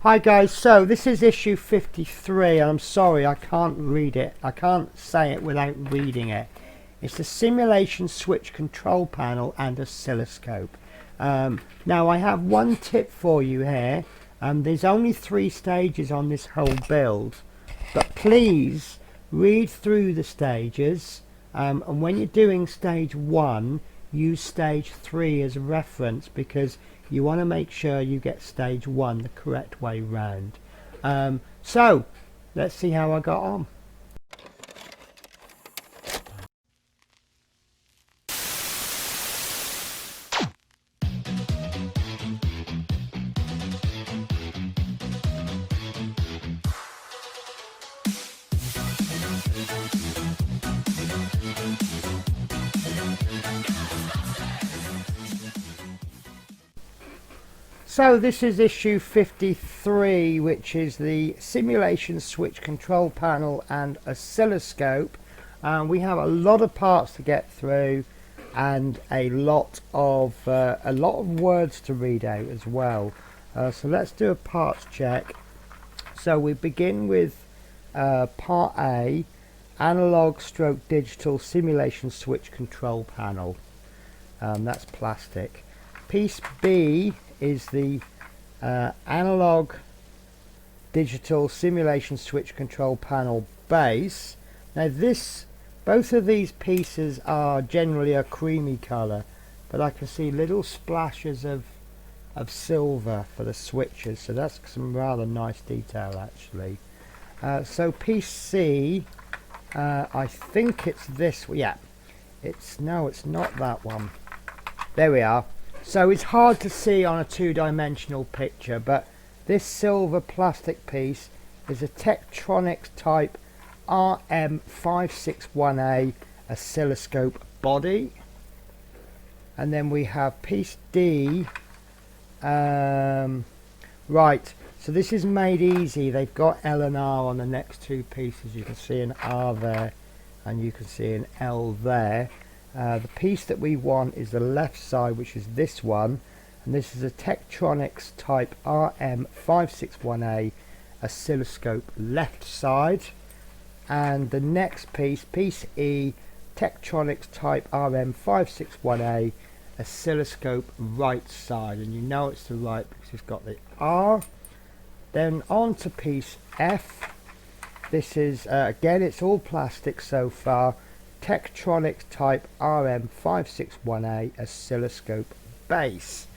Hi guys, so this is issue 53 and I'm sorry I can't read it. I can't say it without reading it. It's the simulation switch control panel and oscilloscope. Now I have one tip for you here. There's only 3 stages on this whole build, but please read through the stages, and when you're doing stage 1 use stage 3 as a reference, because you want to make sure you get stage 1 the correct way round. So let's see how I got on. So this is issue 53, which is the simulation switch control panel and oscilloscope. We have a lot of parts to get through and a lot of words to read out as well. So let's do a parts check. So we begin with part A, analog stroke digital simulation switch control panel. That's plastic. Piece B is the analog digital simulation switch control panel base. Now both of these pieces are generally a creamy colour, but I can see little splashes of silver for the switches, so that's some rather nice detail actually. So piece C, I think it's this, yeah, it's not that one. There we are. So it's hard to see on a two-dimensional picture, but this silver plastic piece is a Tektronix type RM561A oscilloscope body. And then we have piece D. Right, so this is made easy. They've got L and R on the next 2 pieces. You can see an R there and you can see an L there. The piece that we want is the left side, which is this one, and this is a Tektronix type RM561A oscilloscope left side. And the next piece, piece E, Tektronix type RM561A oscilloscope right side, and you know it's the right because it's got the R. Then on to piece F. This is again, it's all plastic so far, Tektronix type RM561A oscilloscope base.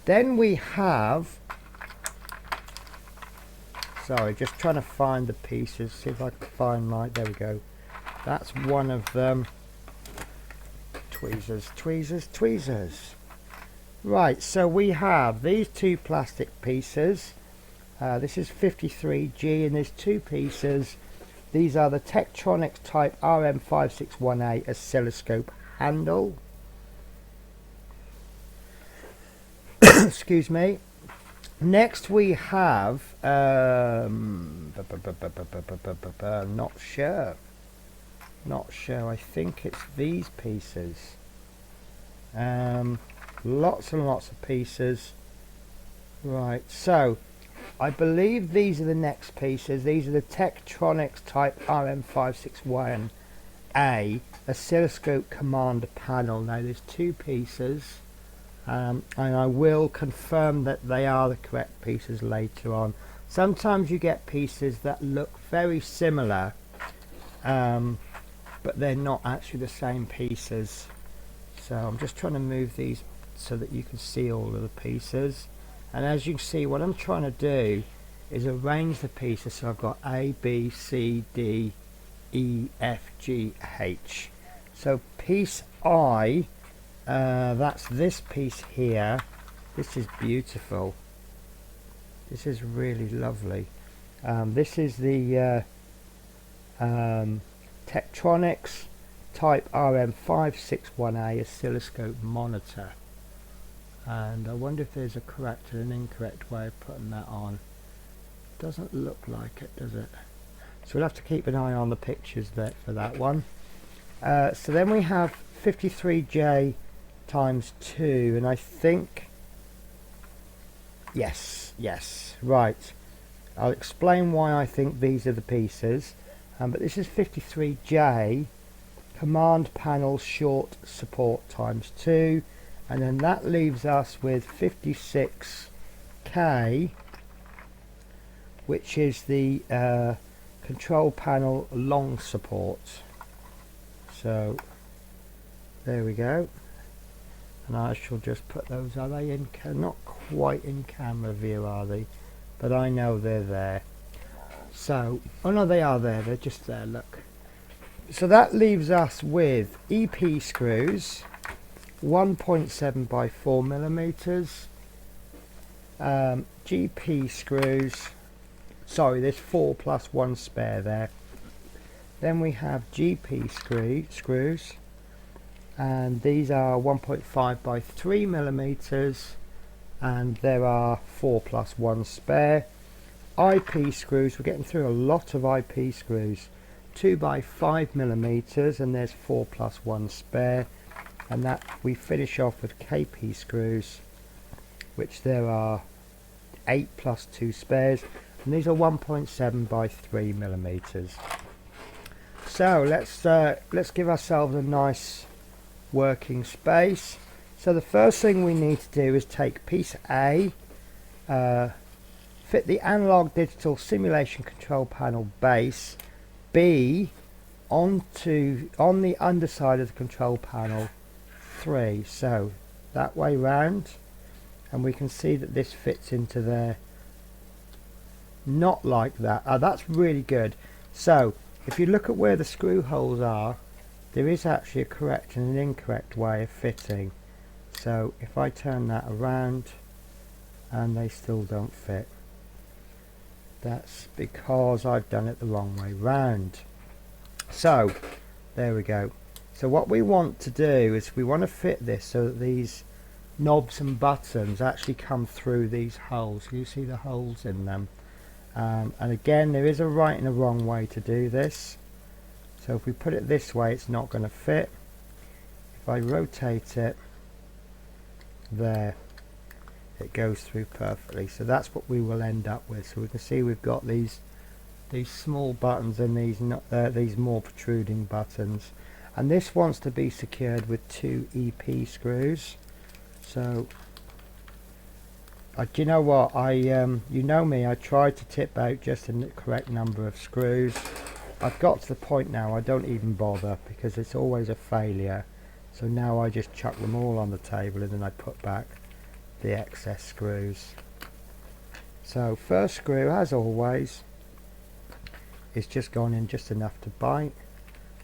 Then we have, sorry, just trying to find the pieces, see if I can find my, there we go, that's one of them. Tweezers, tweezers, tweezers. Right, so we have these 2 plastic pieces. This is 53G and there's 2 pieces. These are the Tektronix type RM561A oscilloscope handle. Excuse me. Next we have not sure. I think it's these pieces. Lots and lots of pieces. Right, so I believe these are the next pieces. These are the Tektronix type RM561A oscilloscope commander panel. Now there's 2 pieces, and I will confirm that they are the correct pieces later on. Sometimes you get pieces that look very similar, but they're not actually the same pieces. So I'm just trying to move these so that you can see all of the pieces. And as you can see, what I'm trying to do is arrange the pieces so I've got A, B, C, D, E, F, G, H. So piece I, that's this piece here. This is beautiful. This is really lovely. This is the Tektronix type RM561A oscilloscope monitor. And I wonder if there's a correct and an incorrect way of putting that on. Doesn't look like it, does it? So we'll have to keep an eye on the pictures there for that one. So then we have 53J times 2, and I think Yes, right. I'll explain why I think these are the pieces. But this is 53J, command panel short support times 2, and then that leaves us with 56K, which is the control panel long support. So there we go, and I shall just put those. Are they in not quite in camera view, are they? But I know they're there. So, oh no, they are there, they're just there, look. So that leaves us with EP screws, 1.7 by 4 millimeters, GP screws, sorry, there's 4 plus 1 spare there. Then we have GP screws, and these are 1.5 by 3 millimeters, and there are 4 plus 1 spare. IP screws, we're getting through a lot of IP screws, 2 by 5 millimeters, and there's 4 plus 1 spare. And that we finish off with KP screws, which there are 8 plus 2 spares, and these are 1.7 by 3 millimeters. So let's give ourselves a nice working space. So the first thing we need to do is take piece A, fit the analog digital simulation control panel base B on the underside of the control panel 3, so that way round, and we can see that this fits into there, not like that. That's really good. So if you look at where the screw holes are, there is actually a correct and an incorrect way of fitting. So if I turn that around and they still don't fit, that's because I've done it the wrong way round. So there we go. So what we want to do is we want to fit this so that these knobs and buttons actually come through these holes. You see the holes in them, and again there is a right and a wrong way to do this. So if we put it this way, it's not going to fit. If I rotate it, there, it goes through perfectly. So that's what we will end up with. So we can see we've got these small buttons and these more protruding buttons, and this wants to be secured with 2 EP screws. So do you know what, you know me, I tried to tip out just the correct number of screws. I've got to the point now I don't even bother, because it's always a failure. So now I just chuck them all on the table, and then I put back the excess screws. So first screw, as always, is just gone in just enough to bite.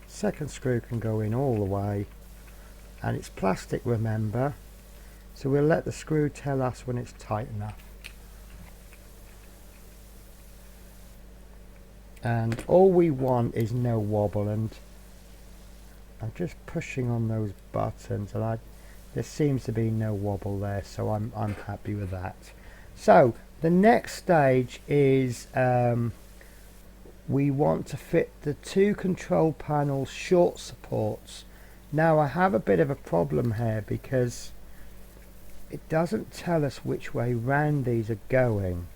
Second screw can go in all the way, and it's plastic, remember, so we'll let the screw tell us when it's tight enough. And all we want is no wobble, and I'm just pushing on those buttons, and there seems to be no wobble there, so I'm happy with that. So the next stage is we want to fit the 2 control panel short supports. Now I have a bit of a problem here, because it doesn't tell us which way round these are going.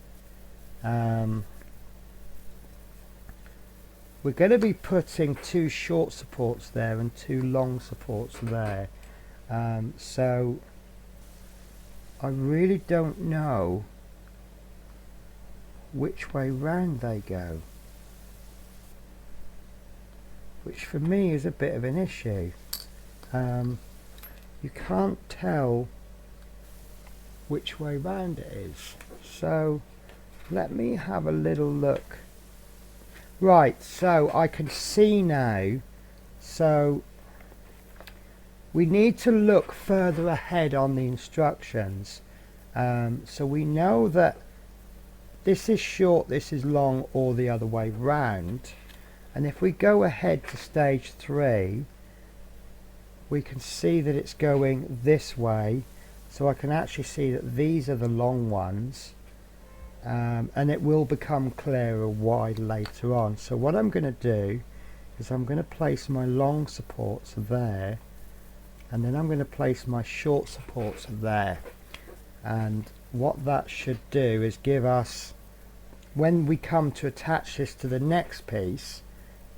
We're going to be putting 2 short supports there and 2 long supports there. So I really don't know which way round they go, which for me is a bit of an issue. You can't tell which way round it is, so let me have a little look. Right, so I can see now, so we need to look further ahead on the instructions. So we know that this is short, this is long, or the other way round. And if we go ahead to stage 3, we can see that it's going this way. So I can actually see that these are the long ones. And it will become clearer why later on. So what I'm going to do is I'm going to place my long supports there, and then I'm going to place my short supports there, and what that should do is give us, when we come to attach this to the next piece,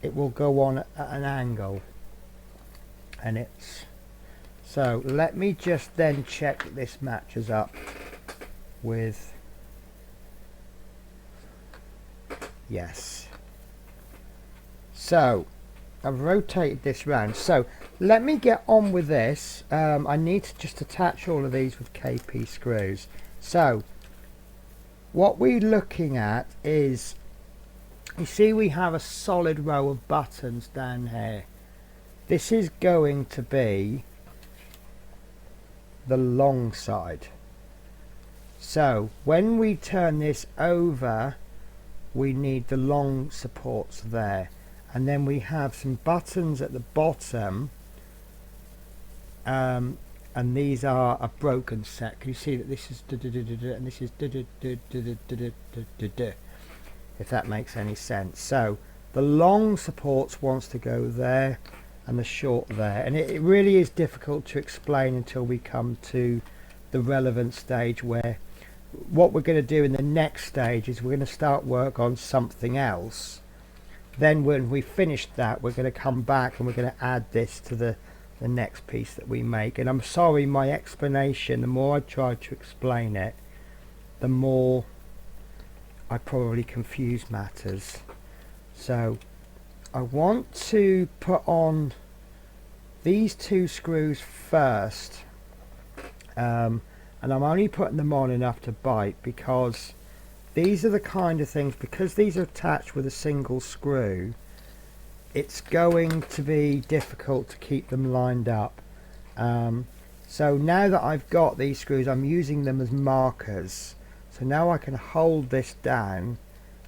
it will go on at an angle. And it's, so let me just then check that this matches up with, yes. So I've rotated this round. So let me get on with this. I need to just attach all of these with KP screws. So what we're looking at is, you see we have a solid row of buttons down here. This is going to be the long side. So when we turn this over, we need the long supports there. And then we have some buttons at the bottom, and these are a broken set. Can you see that this is and this is, if that makes any sense? So the long supports wants to go there and the short there, and it really is difficult to explain until we come to the relevant stage, where what we're going to do in the next stage is we're going to start work on something else. Then when we finish that, we're going to come back and we're going to add this to the next piece that we make. And I'm sorry, my explanation, the more I try to explain it, the more I probably confuse matters. So I want to put on these two screws first, and I'm only putting them on enough to bite, because these are the kind of things, because these are attached with a single screw, it's going to be difficult to keep them lined up. So now that I've got these screws, I'm using them as markers. So now I can hold this down,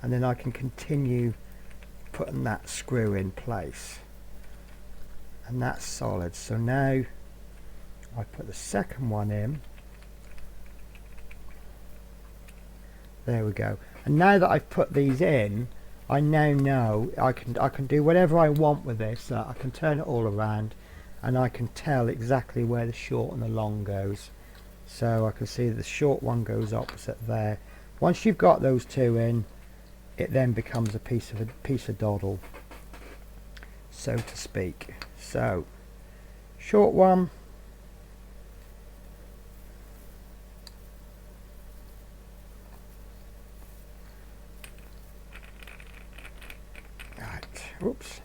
and then I can continue putting that screw in place. And that's solid. So now I put the second one in. There we go. And now that I've put these in, I now know I can do whatever I want with this. I can turn it all around, and I can tell exactly where the short and the long goes. So I can see that the short one goes opposite there. Once you've got those two in, it then becomes a piece of doddle, so to speak. So short one, right, oops,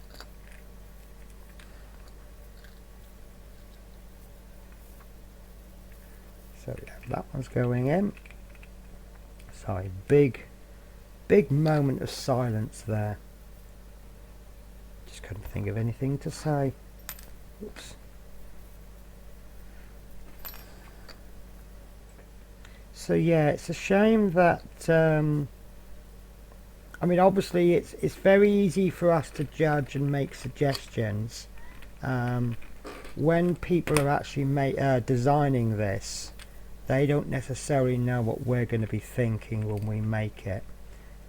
so yeah, that one's going in. Sorry, big moment of silence there. Just couldn't think of anything to say. Oops. So yeah, it's a shame that I mean, obviously it's very easy for us to judge and make suggestions when people are actually designing this. They don't necessarily know what we're going to be thinking when we make it,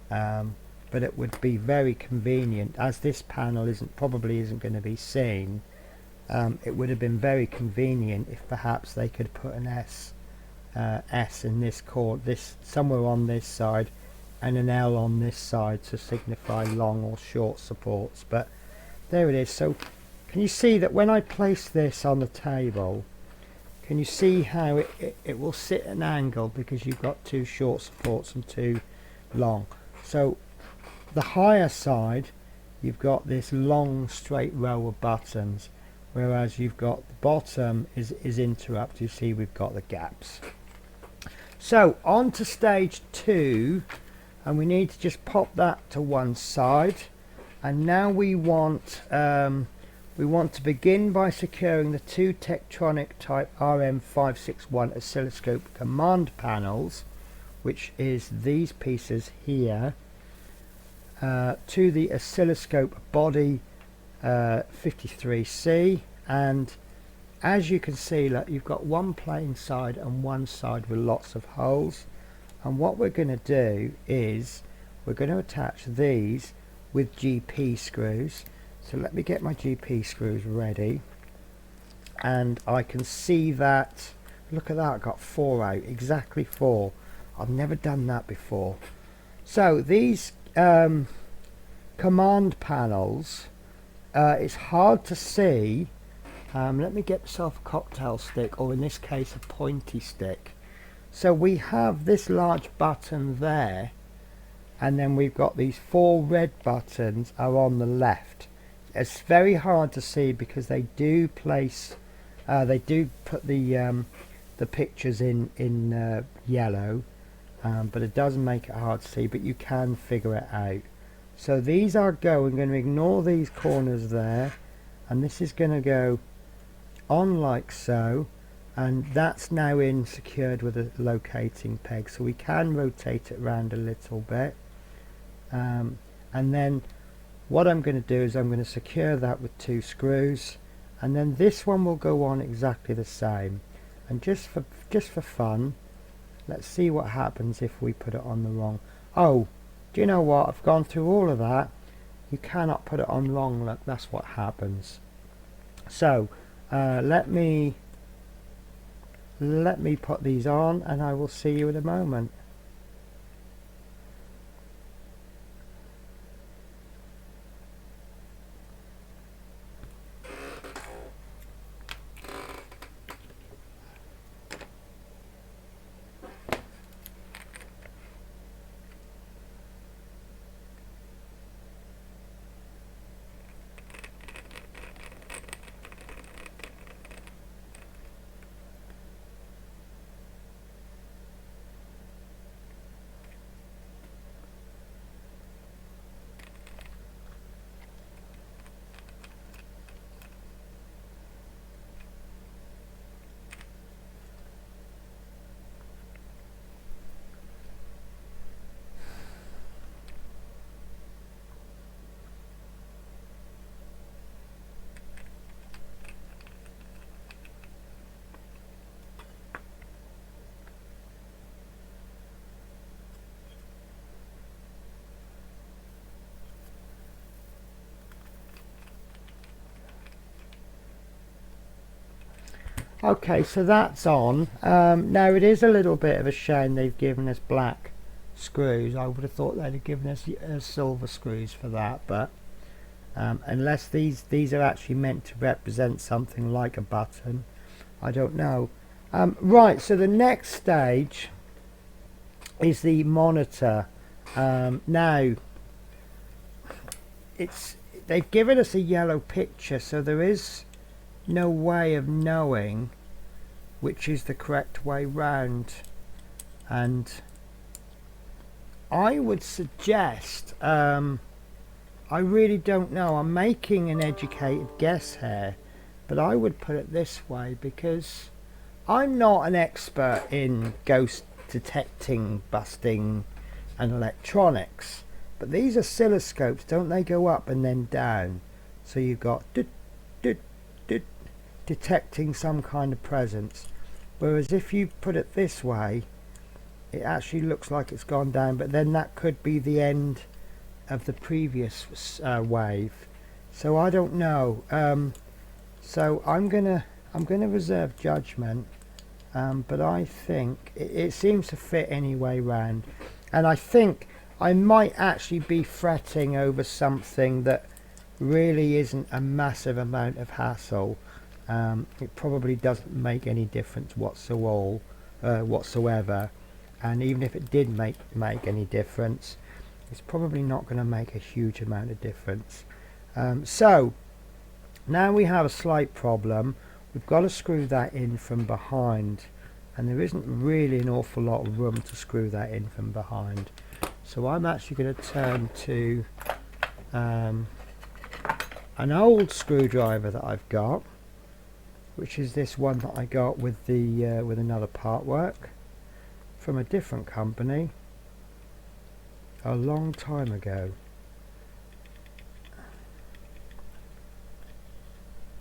but it would be very convenient, as this panel probably isn't going to be seen. It would have been very convenient if perhaps they could put an S in this chord, somewhere on this side, and an L on this side to signify long or short supports. But there it is. So can you see that when I place this on the table, can you see how it will sit at an angle, because you've got two short supports and two long. So the higher side, you've got this long straight row of buttons, whereas you've got the bottom is interrupted. You see we've got the gaps. So on to stage 2, and we need to just pop that to one side. And now we want to begin by securing the two Tektronix type RM561 oscilloscope command panels, which is these pieces here, to the oscilloscope body 53C. And as you can see, look, you've got one plain side and one side with lots of holes. And what we're going to do is we're going to attach these with GP screws. So let me get my GP screws ready, and I can see that, look at that, I got 4 out, exactly 4. I've never done that before. So these command panels, it's hard to see. Let me get myself a cocktail stick, or in this case a pointy stick. So we have this large button there, and then we've got these 4 red buttons are on the left. It's very hard to see because they do place, they do put the pictures in yellow, but it doesn't make it hard to see, but you can figure it out. So these are go. I'm going to ignore these corners there, and this is going to go on like so, and that's now in secured with a locating peg, so we can rotate it around a little bit, and then what I'm going to do is I'm going to secure that with 2 screws, and then this one will go on exactly the same. And just for fun, let's see what happens if we put it on the wrong. Oh, do you know what? I've gone through all of that. You cannot put it on wrong. Look, that's what happens. So let me put these on, and I will see you in a moment. Okay, so that's on. Now it is a little bit of a shame they've given us black screws. I would have thought they'd have given us silver screws for that, but unless these are actually meant to represent something like a button, I don't know. Right, so the next stage is the monitor. Now they've given us a yellow picture, so there is no way of knowing which is the correct way round, and I would suggest, I really don't know, I'm making an educated guess here, but I would put it this way, because I'm not an expert in ghost detecting, busting and electronics, but these oscilloscopes, don't they go up and then down? So you've got detecting some kind of presence, whereas if you put it this way, it actually looks like it's gone down, but then that could be the end of the previous wave. So I don't know. So I'm gonna reserve judgment, but I think it seems to fit anyway round, and I think I might actually be fretting over something that really isn't a massive amount of hassle. It probably doesn't make any difference whatsoever, and even if it did make any difference, it's probably not going to make a huge amount of difference. So now we have a slight problem. We've got to screw that in from behind, and there isn't really an awful lot of room to screw that in from behind, so I'm actually going to turn to an old screwdriver that I've got, which is this one that I got with the with another partwork from a different company a long time ago.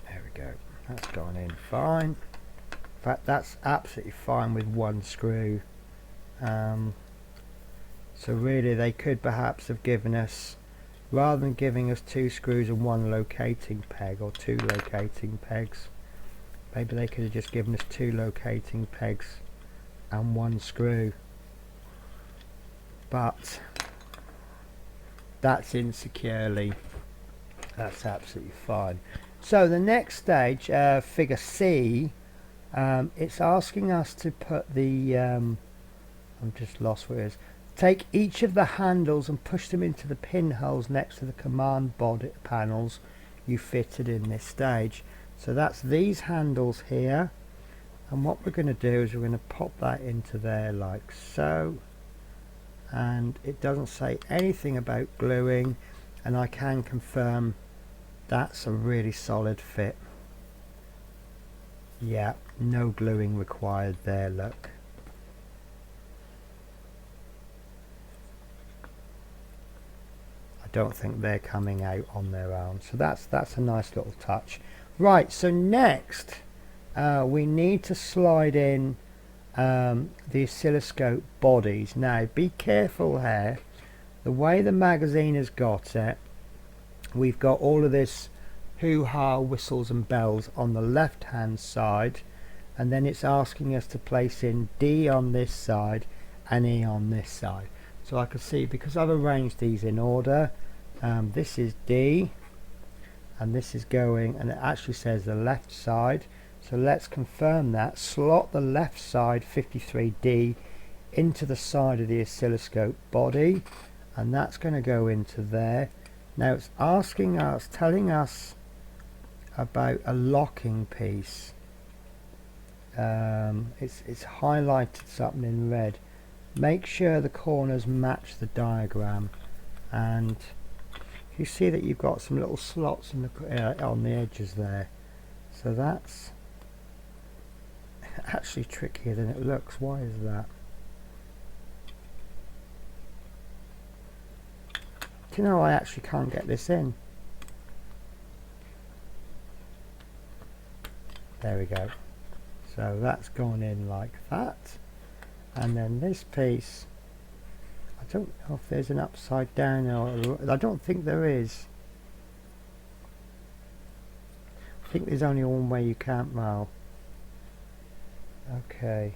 There we go, that's gone in fine. In fact, that's absolutely fine with one screw. So really they could perhaps have given us, rather than giving us 2 screws and 1 locating peg, or 2 locating pegs, maybe they could have just given us 2 locating pegs and 1 screw. but that's in securely. That's absolutely fine. So the next stage, figure C, it's asking us to put the I'm just lost where it is. Take each of the handles and push them into the pinholes next to the command body panels you fitted in this stage. So that's these handles here, and what we're going to do is we're going to pop that into there like so, and it doesn't say anything about gluing, and I can confirm that's a really solid fit. Yeah, no gluing required there, look. I don't think they're coming out on their own, so that's a nice little touch. Right, so next we need to slide in the oscilloscope bodies. Now be careful here, the way the magazine has got it, we've got all of this hoo-ha, whistles and bells on the left hand side, and then it's asking us to place in D on this side and E on this side. So I can see, because I've arranged these in order, this is D and this is going, and it actually says the left side, so let's confirm that. Slot the left side 53D into the side of the oscilloscope body, and that's going to go into there. Now it's asking us, telling us about a locking piece. It's highlighted something in red. Make sure the corners match the diagram, and you see that you've got some little slots in the on the edges there, so that's actually trickier than it looks. Why is that? Do you know, I actually can't get this in. There we go. So that's gone in like that, and then this piece, I don't know if there's an upside down, or I don't think there is. I think there's only one way you can't mark. Okay.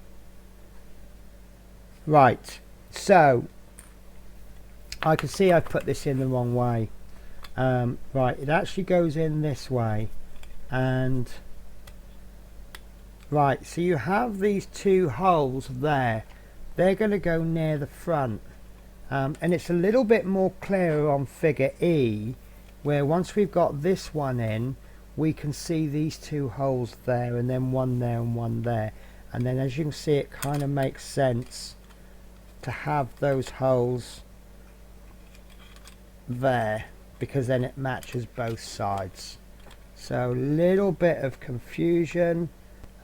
Right, so I can see I put this in the wrong way. Right, it actually goes in this way, and right, so you have these two holes there. They're going to go near the front, and it's a little bit more clearer on figure E, where once we've got this one in, we can see these two holes there, and then one there and one there, and then as you can see, it kind of makes sense to have those holes there, because then it matches both sides. So little bit of confusion.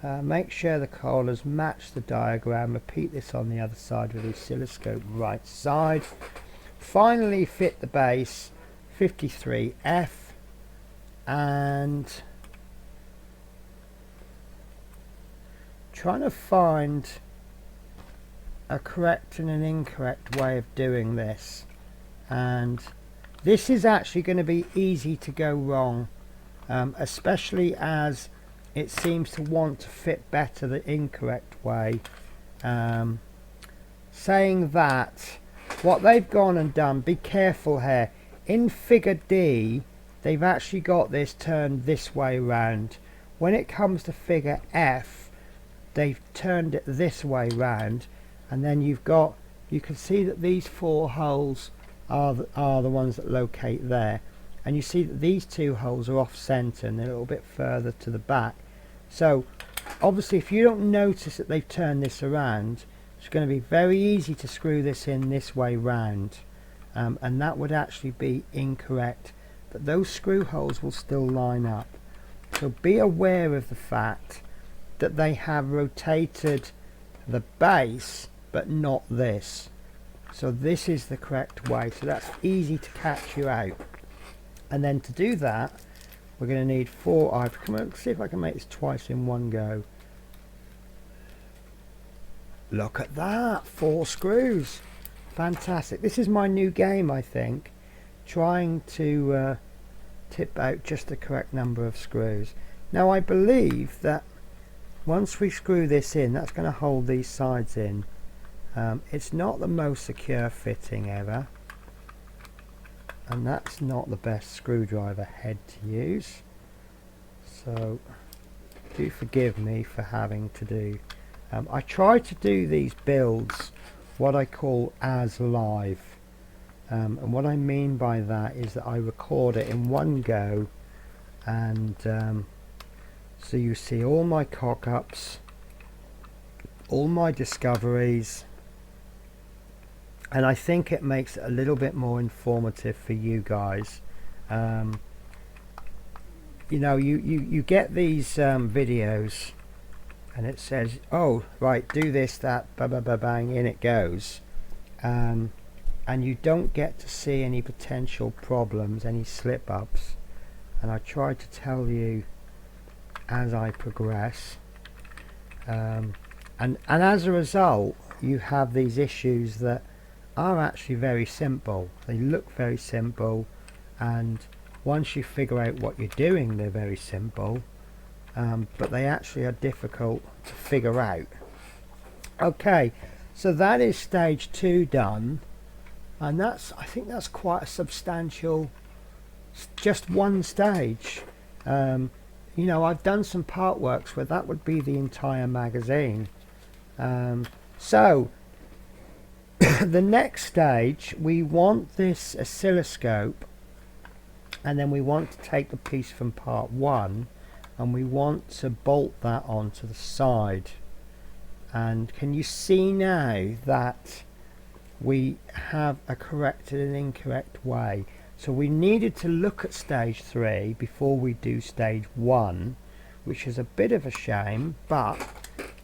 Make sure the colours match the diagram. Repeat this on the other side with the oscilloscope right side. Finally fit the base 53F, and trying to find a correct and an incorrect way of doing this, and this is actually going to be easy to go wrong, especially as it seems to want to fit better the incorrect way. Saying that, what they've gone and done, be careful here, in figure D they've actually got this turned this way round. When it comes to figure F, they've turned it this way round, and then you can see that these four holes are the ones that locate there, and you see that these two holes are off center and they're a little bit further to the back. So obviously if you don't notice that they've turned this around, it's going to be very easy to screw this in this way round, and that would actually be incorrect, but those screw holes will still line up. So be aware of the fact that they have rotated the base but not this. So this is the correct way, so that's easy to catch you out. And then to do that, we're going to need four. Come on, see if I can make this twice in one go. Look at that, 4 screws. Fantastic. This is my new game, I think, trying to tip out just the correct number of screws. Now I believe that once we screw this in, that's going to hold these sides in, It's not the most secure fitting ever, and that's not the best screwdriver head to use, so do forgive me for having to do I try to do these builds what I call as live, and what I mean by that is that I record it in one go, and so you see all my cock-ups, all my discoveries, and I think it makes it a little bit more informative for you guys. You know, you get these videos and it says, oh right, do this, that, ba ba ba bang, in it goes, and you don't get to see any potential problems, any slip-ups, and I try to tell you as I progress, and as a result you have these issues that are actually very simple. They look very simple, and once you figure out what you're doing, they're very simple, but they actually are difficult to figure out. Okay, so that is stage 2 done, and I think that's quite a substantial, just one stage. You know, I've done some part works where that would be the entire magazine. So the next stage, we want this oscilloscope, and then we want to take the piece from part 1 and we want to bolt that onto the side. And can you see now that we have a correct and an incorrect way? So we needed to look at stage 3 before we do stage 1, which is a bit of a shame, but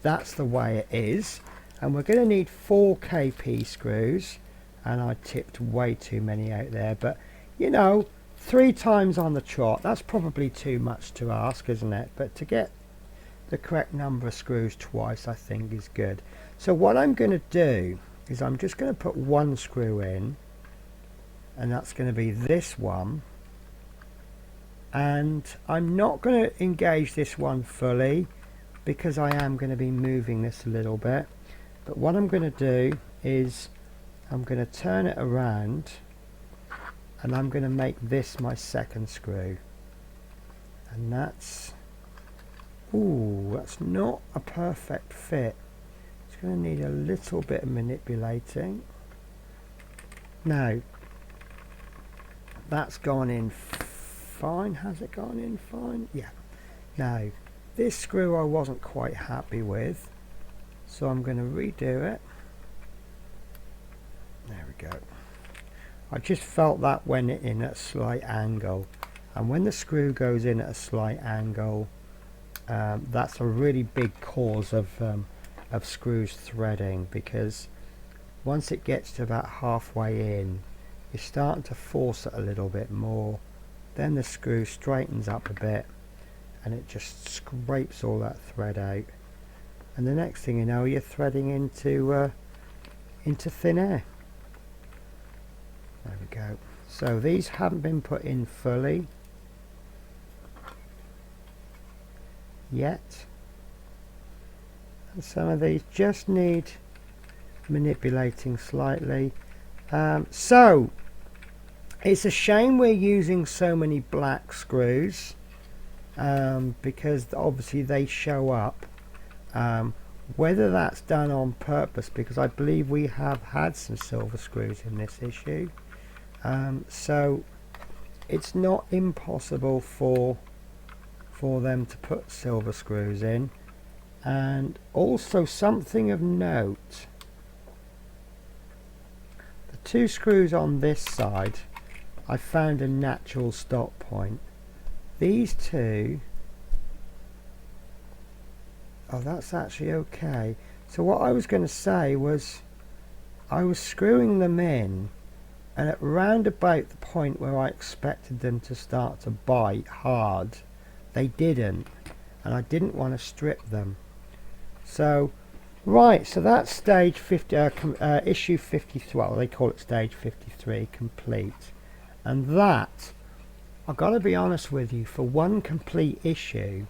that's the way it is. And we're going to need 4 KP screws, and I tipped way too many out there, but you know, 3 times on the trot, that's probably too much to ask, isn't it? But to get the correct number of screws twice, I think is good. So what I'm going to do is I'm just going to put 1 screw in, and that's going to be this one, and I'm not going to engage this one fully because I am going to be moving this a little bit. But what I'm going to do is I'm going to turn it around, and I'm going to make this my second screw, and that's not a perfect fit. It's going to need a little bit of manipulating. Now that's gone in fine. Has it gone in fine? Yeah. Now this screw I wasn't quite happy with, so I'm going to redo it. There we go. I just felt that went in at a slight angle, and when the screw goes in at a slight angle, that's a really big cause of screws threading, because once it gets to about halfway in, you're starting to force it a little bit more, then the screw straightens up a bit and it just scrapes all that thread out, and the next thing you know, you're threading into thin air. There we go. So these haven't been put in fully yet, and some of these just need manipulating slightly. So it's a shame we're using so many black screws, because obviously they show up. Whether that's done on purpose, because I believe we have had some silver screws in this issue, so it's not impossible for them to put silver screws in. And also something of note, the 2 screws on this side, I found a natural stop point. These 2, oh, that's actually okay. So what I was going to say was, I was screwing them in, and at round about the point where I expected them to start to bite hard, they didn't, and I didn't want to strip them. So right, so that's stage 50, issue 53, well they call it stage 53 complete, and that, I've got to be honest with you, for one complete issue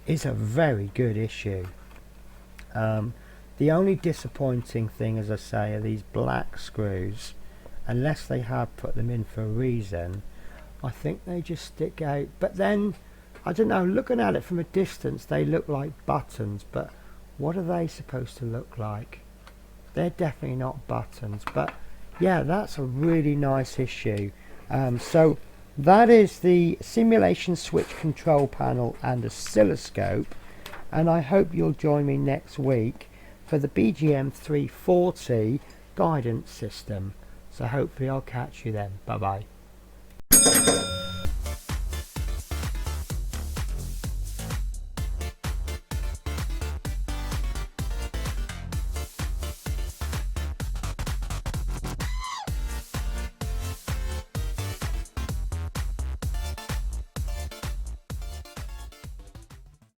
is a very good issue. The only disappointing thing, as I say, are these black screws. Unless they have put them in for a reason, I think they just stick out. But then, I don't know, looking at it from a distance, they look like buttons, but what are they supposed to look like? They're definitely not buttons. But yeah, that's a really nice issue. So that is the simulation switch control panel and oscilloscope, and I hope you'll join me next week for the BGM 340 guidance system. So hopefully I'll catch you then. Bye bye.